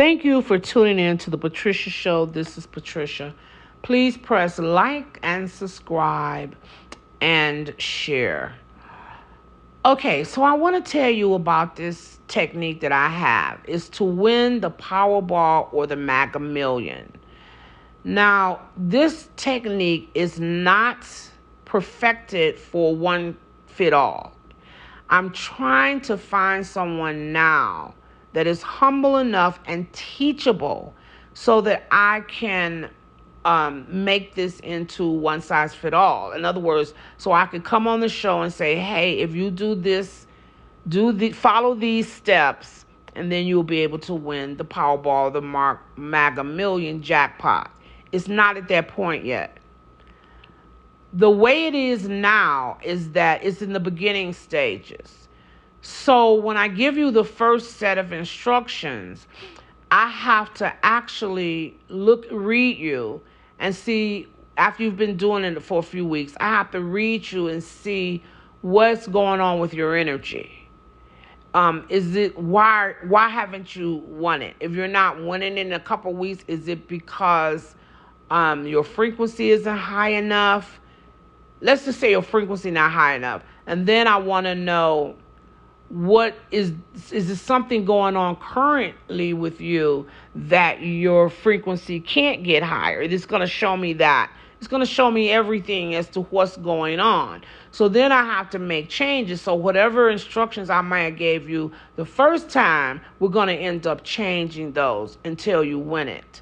Thank you for tuning in to the Patricia Show. This is Patricia. Please press like and subscribe and share. Okay, so I want to tell you about this technique that I have. It's to win the Powerball or the Mega Million. Now, this technique is not perfected for one fit all. I'm trying to find someone now that is humble enough and teachable so that I can make this into one size fit all. In other words, so I could come on the show and say, hey, if you do this, follow these steps, and then you'll be able to win the Powerball, the Mega Million jackpot. It's not at that point yet. The way it is now is that it's in the beginning stages. So when I give you the first set of instructions, I have to actually read you and see, after you've been doing it for a few weeks, I have to read you and see what's going on with your energy. Why haven't you won it? If you're not winning in a couple weeks, is it because your frequency isn't high enough? Let's just say your frequency not high enough. And then I want to know, what is there something going on currently with you that your frequency can't get higher? It's going to show me that. It's going to show me everything as to what's going on. So then I have to make changes. So whatever instructions I might have gave you the first time, we're going to end up changing those until you win it.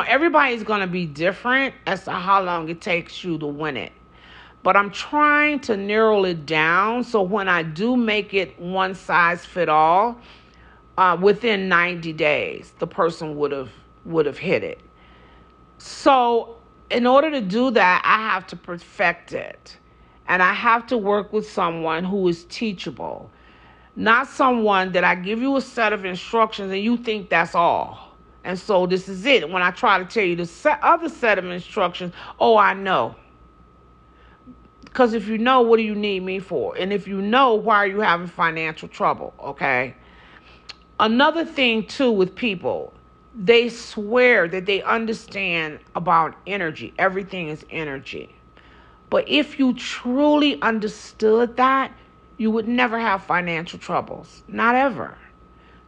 Everybody's going to be different as to how long it takes you to win it. But I'm trying to narrow it down so when I do make it one size fit all, within 90 days, the person would have hit it. So in order to do that, I have to perfect it. And I have to work with someone who is teachable. Not someone that I give you a set of instructions and you think that's all. And so this is it. When I try to tell you the other set of instructions, I know. Because if you know, what do you need me for? And if you know, why are you having financial trouble? Okay. Another thing, too, with people, they swear that they understand about energy. Everything is energy. But if you truly understood that, you would never have financial troubles. Not ever.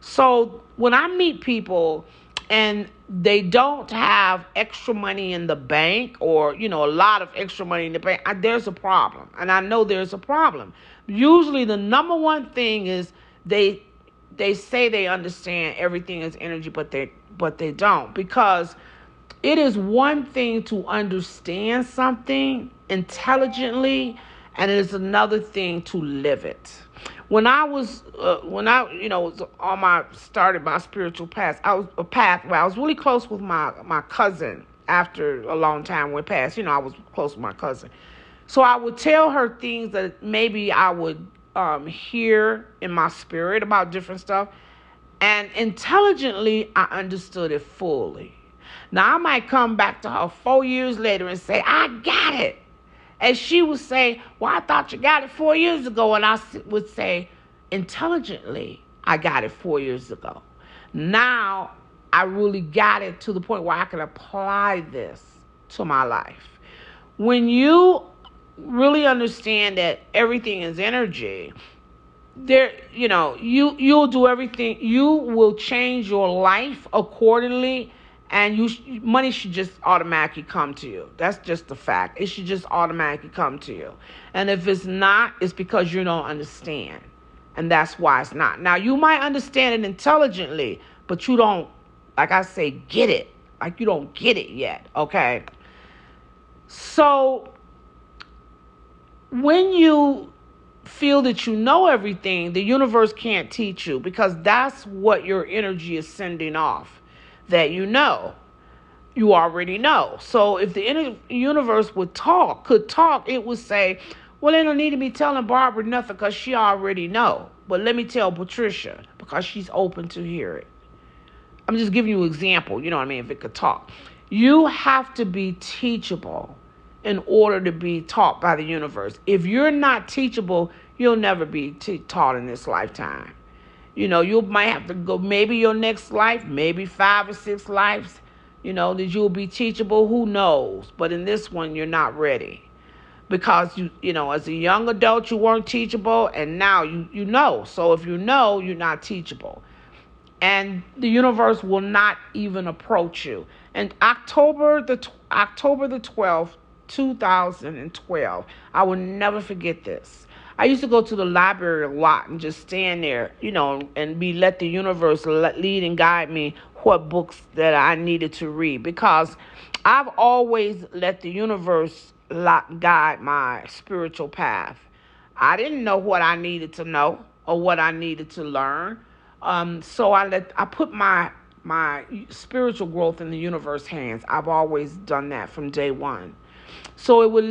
So when I meet people and they don't have extra money in the bank or, a lot of extra money in the bank, there's a problem. And I know there's a problem. Usually the number one thing is they say they understand everything is energy, but they don't. Because it is one thing to understand something intelligently, and it is another thing to live it. When I was started my spiritual path, I was really close with my cousin. After a long time went past, I was close with my cousin. So I would tell her things that maybe I would hear in my spirit about different stuff. And intelligently, I understood it fully. Now, I might come back to her 4 years later and say, I got it. And she would say, well, I thought you got it 4 years ago. And I would say, intelligently, I got it 4 years ago. Now, I really got it to the point where I can apply this to my life. When you really understand that everything is energy, you'll do everything. You will change your life accordingly. And money should just automatically come to you. That's just the fact. It should just automatically come to you. And if it's not, it's because you don't understand. And that's why it's not. Now, you might understand it intelligently, but you don't, like I say, get it. Like you don't get it yet, okay? So, when you feel that you know everything, the universe can't teach you because that's what your energy is sending off. That you already know. So if the universe could talk, it would say, well, they don't need to be telling Barbara nothing because she already know. But let me tell Patricia because she's open to hear it. I'm just giving you an example, if it could talk. You have to be teachable in order to be taught by the universe. If you're not teachable, you'll never be taught in this lifetime. You might have to go maybe your next life, maybe 5 or 6 lives, that you'll be teachable. Who knows? But in this one, you're not ready because as a young adult, you weren't teachable, and now you know. So if you know, you're not teachable, and the universe will not even approach you. And October the 12th, 2012, I will never forget this. I used to go to the library a lot and just stand there, and let the universe lead and guide me what books that I needed to read, because I've always let the universe guide my spiritual path. I didn't know what I needed to know or what I needed to learn. So I put my spiritual growth in the universe hands. I've always done that from day one. So I would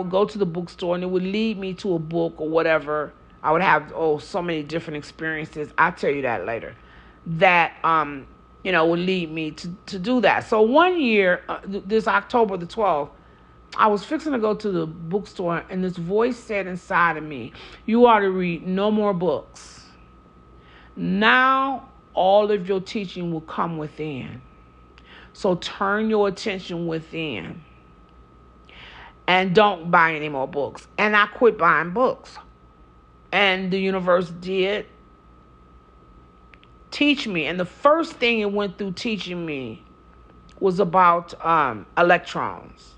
go to the bookstore and it would lead me to a book or whatever. I would have, so many different experiences. I'll tell you that later. That, would lead me to do that. So one year, this October the 12th, I was fixing to go to the bookstore, and this voice said inside of me, you ought to read no more books. Now all of your teaching will come within. So turn your attention within and don't buy any more books. And I quit buying books. And the universe did teach me. And the first thing it went through teaching me was about electrons.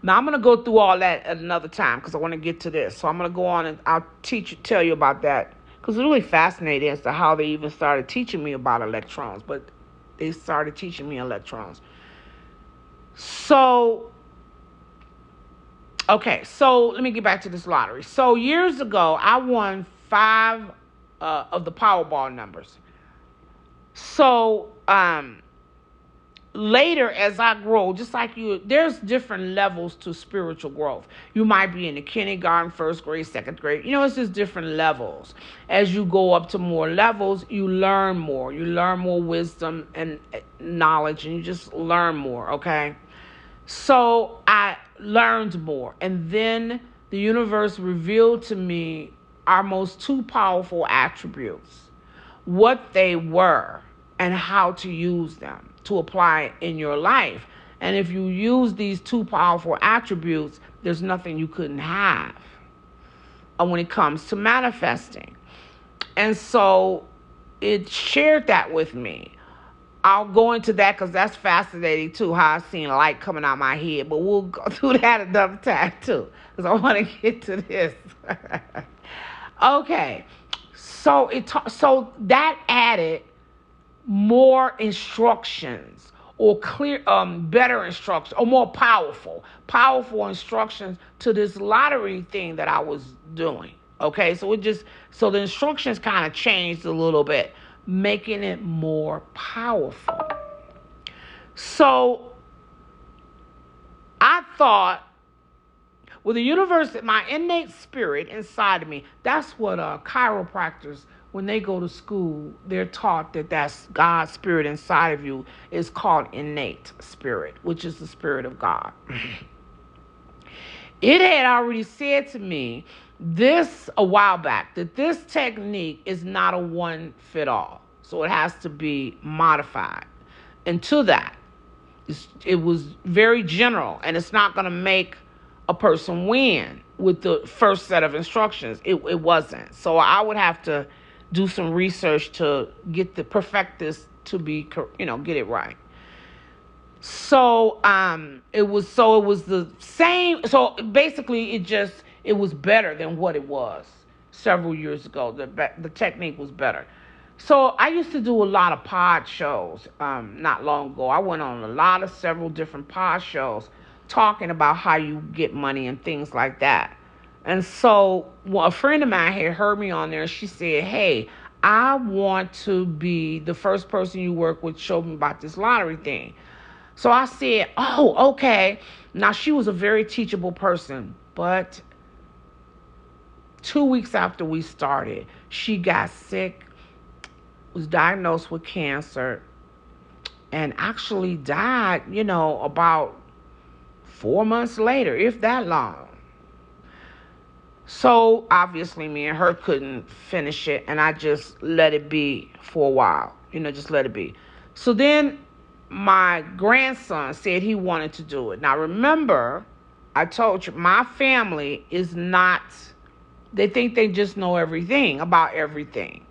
Now, I'm going to go through all that at another time because I want to get to this. So I'm going to go on and I'll tell you about that, because it's really fascinating as to how they even started teaching me about electrons. But they started teaching me electrons. So, okay, so let me get back to this lottery. So years ago, I won 5 of the Powerball numbers. So, later, as I grow, just like you, there's different levels to spiritual growth. You might be in the kindergarten, first grade, second grade. It's just different levels. As you go up to more levels, you learn more. You learn more wisdom and knowledge, and you just learn more, okay? So I learned more. And then the universe revealed to me our most 2 powerful attributes, what they were, and how to use them to apply in your life. And if you use these 2 powerful attributes, there's nothing you couldn't have when it comes to manifesting. And so it shared that with me. I'll go into that because that's fascinating too, how I seen light coming out my head. But we'll go through that another time too, because I want to get to this. Okay, so so that added more instructions, or better instructions, or more powerful instructions to this lottery thing that I was doing. Okay, so the instructions kind of changed a little bit, making it more powerful. So I thought, with the universe, my innate spirit inside of me, that's what chiropractors, when they go to school, they're taught that's God's spirit inside of you is called innate spirit, which is the spirit of God. It had already said to me this a while back, that this technique is not a one fit all. So it has to be modified. And to that, it was very general, and it's not going to make a person win with the first set of instructions. It wasn't. So I would have to do some research to perfect this to be, get it right. So it was the same. So basically, it was better than what it was several years ago. The technique was better. So I used to do a lot of pod shows. Not long ago, I went on several different pod shows talking about how you get money and things like that. And so a friend of mine had heard me on there, and she said, hey, I want to be the first person you work with, show me about this lottery thing. So I said, oh, okay. Now, she was a very teachable person, but 2 weeks after we started, she got sick, was diagnosed with cancer, and actually died, about 4 months later, if that long. So obviously, me and her couldn't finish it, and I just let it be for a while. Just let it be. So then my grandson said he wanted to do it. Now remember, I told you my family is not. They think they just know everything about everything,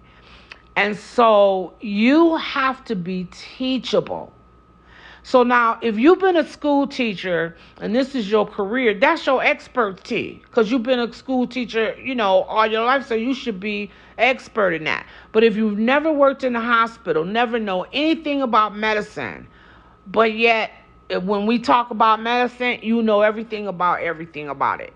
and so you have to be teachable. So now, if you've been a school teacher and this is your career, that's your expertise because you've been a school teacher, all your life. So you should be expert in that. But if you've never worked in a hospital, never know anything about medicine, but yet when we talk about medicine, you know everything about it.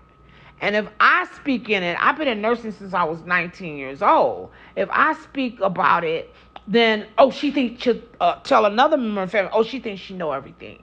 And if I speak in it, I've been in nursing since I was 19 years old. If I speak about it, then, she thinks she'll tell another member of the family, she thinks she know everything.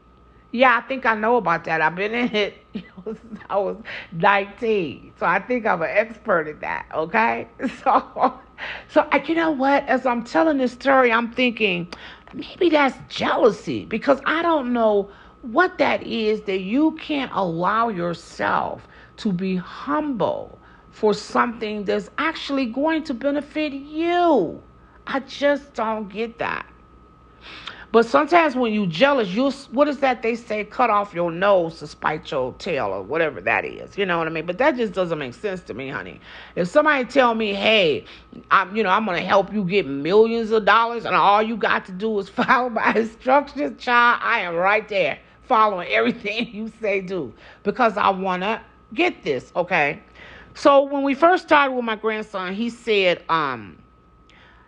Yeah, I think I know about that. I've been in it since I was 19. So I think I'm an expert at that, okay? You know what? As I'm telling this story, I'm thinking, maybe that's jealousy because I don't know what that is that you can't allow yourself to be humble for something that's actually going to benefit you. I just don't get that. But sometimes when you're jealous, what is that they say? Cut off your nose to spite your tail or whatever that is. You know what I mean? But that just doesn't make sense to me, honey. If somebody tell me, hey, I'm going to help you get millions of dollars and all you got to do is follow my instructions, child, I am right there following everything you say do because I want to get this, okay? So when we first started with my grandson, he said,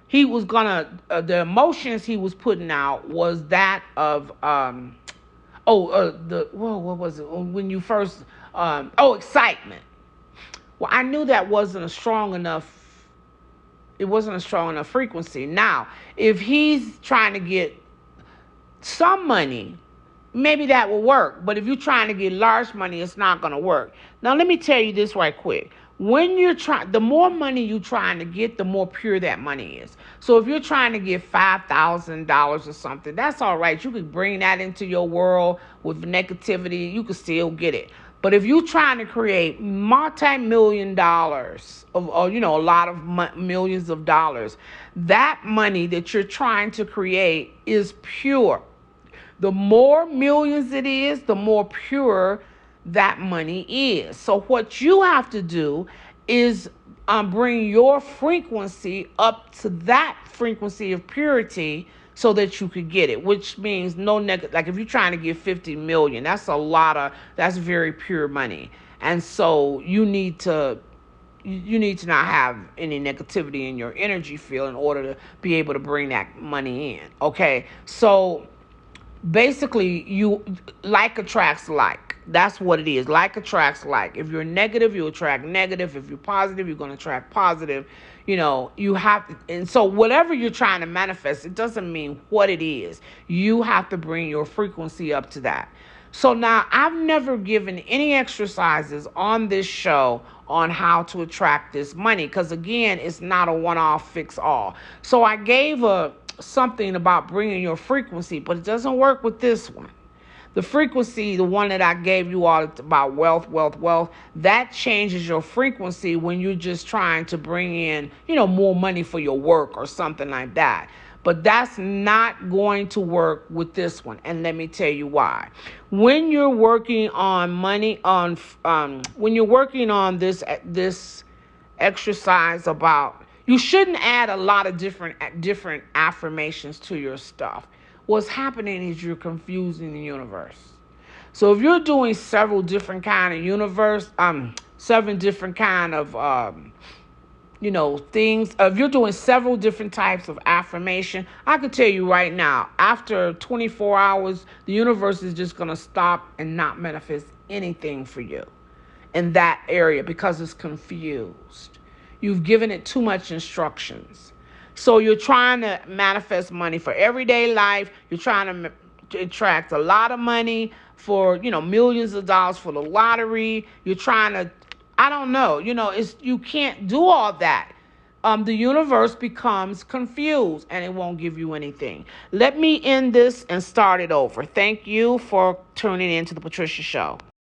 he was the emotions he was putting out was that of, what was it? When you first, excitement. Well, I knew that wasn't a strong enough frequency. Now, if he's trying to get some money, maybe that will work. But if you're trying to get large money, it's not going to work. Now, let me tell you this right quick. When the more money you're trying to get, the more pure that money is. So if you're trying to get $5,000 or something, that's all right. You could bring that into your world with negativity. You could still get it. But if you're trying to create multi-million dollars, or a lot of millions of dollars, that money that you're trying to create is pure. The more millions it is, the more pure that money is. So what you have to do is bring your frequency up to that frequency of purity so that you could get it, which means no negative. Like if you're trying to get 50 million, that's that's very pure money. And so you need to not have any negativity in your energy field in order to be able to bring that money in. Okay. So basically, you like attracts like. That's what it is. Like attracts like. If you're negative, you attract negative. If you're positive, you're going to attract positive. You have to, and so whatever you're trying to manifest, it doesn't mean what it is. You have to bring your frequency up to that. So now I've never given any exercises on this show on how to attract this money because again, it's not a one-off fix all. So I gave something about bringing your frequency, but it doesn't work with this one. The frequency, the one that I gave you all about wealth, that changes your frequency when you're just trying to bring in, more money for your work or something like that. But that's not going to work with this one. And let me tell you why. When you're working on money, when you're working on this exercise about, you shouldn't add a lot of different affirmations to your stuff. What's happening is you're confusing the universe. So if you're doing several different kind of seven different kind of, things, if you're doing several different types of affirmation, I can tell you right now, after 24 hours, the universe is just going to stop and not manifest anything for you in that area because it's confused. You've given it too much instructions. So you're trying to manifest money for everyday life. You're trying to attract a lot of money for, millions of dollars for the lottery. You're trying to, I don't know, you can't do all that. The universe becomes confused and it won't give you anything. Let me end this and start it over. Thank you for tuning in to the Patricia Show.